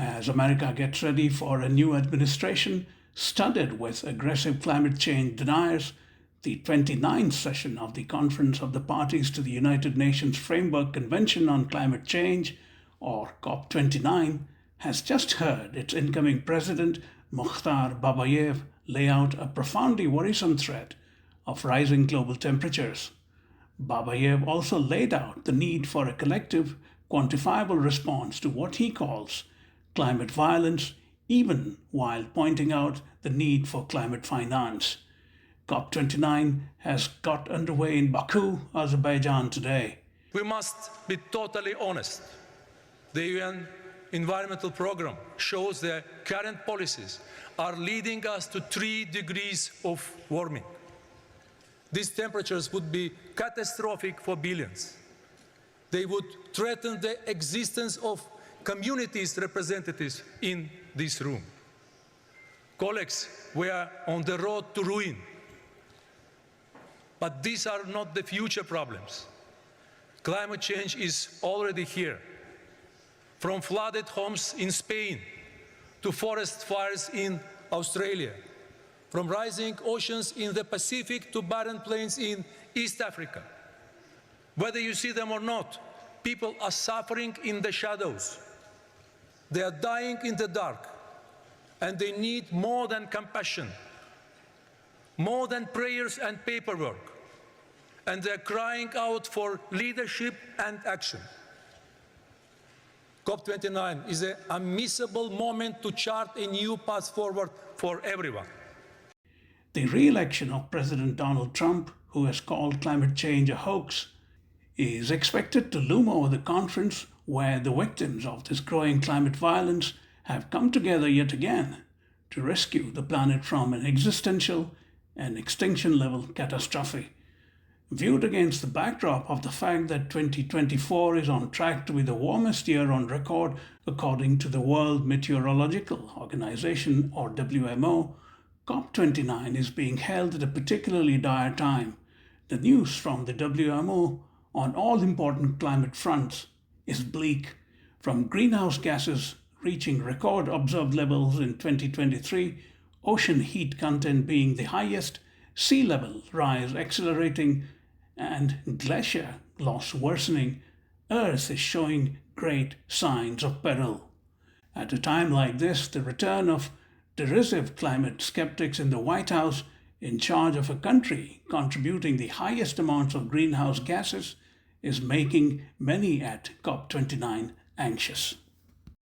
As America gets ready for a new administration studded with aggressive climate change deniers, the 29th session of the Conference of the Parties to the United Nations Framework Convention on Climate Change, or COP29, has just heard its incoming president, Mukhtar Babayev, lay out a profoundly worrisome threat of rising global temperatures. Babayev also laid out the need for a collective, quantifiable response to what he calls climate violence, even while pointing out the need for climate finance. COP29 has got underway in Baku, Azerbaijan today. We must be totally honest. The UN Environmental Programme shows that current policies are leading us to 3 degrees of warming. These temperatures would be catastrophic for billions. They would threaten the existence of communities' representatives in this room. Colleagues, we are on the road to ruin. But these are not the future problems. Climate change is already here. From flooded homes in Spain to forest fires in Australia, from rising oceans in the Pacific to barren plains in East Africa. Whether you see them or not, people are suffering in the shadows. They are dying in the dark, and they need more than compassion, more than prayers and paperwork, and they're crying out for leadership and action. COP29 is an unmissable moment to chart a new path forward for everyone. The re-election of President Donald Trump, who has called climate change a hoax, is expected to loom over the conference where the victims of this growing climate violence have come together yet again to rescue the planet from an existential and extinction-level catastrophe. Viewed against the backdrop of the fact that 2024 is on track to be the warmest year on record according to the World Meteorological Organization, or WMO, COP29 is being held at a particularly dire time. The news from the WMO on all important climate fronts is bleak, from greenhouse gases reaching record observed levels in 2023, ocean heat content being the highest, sea level rise accelerating, and glacier loss worsening. Earth is showing great signs of peril. At a time like this, the return of derisive climate skeptics in the White House, in charge of a country contributing the highest amounts of greenhouse gases, is making many at COP29 anxious.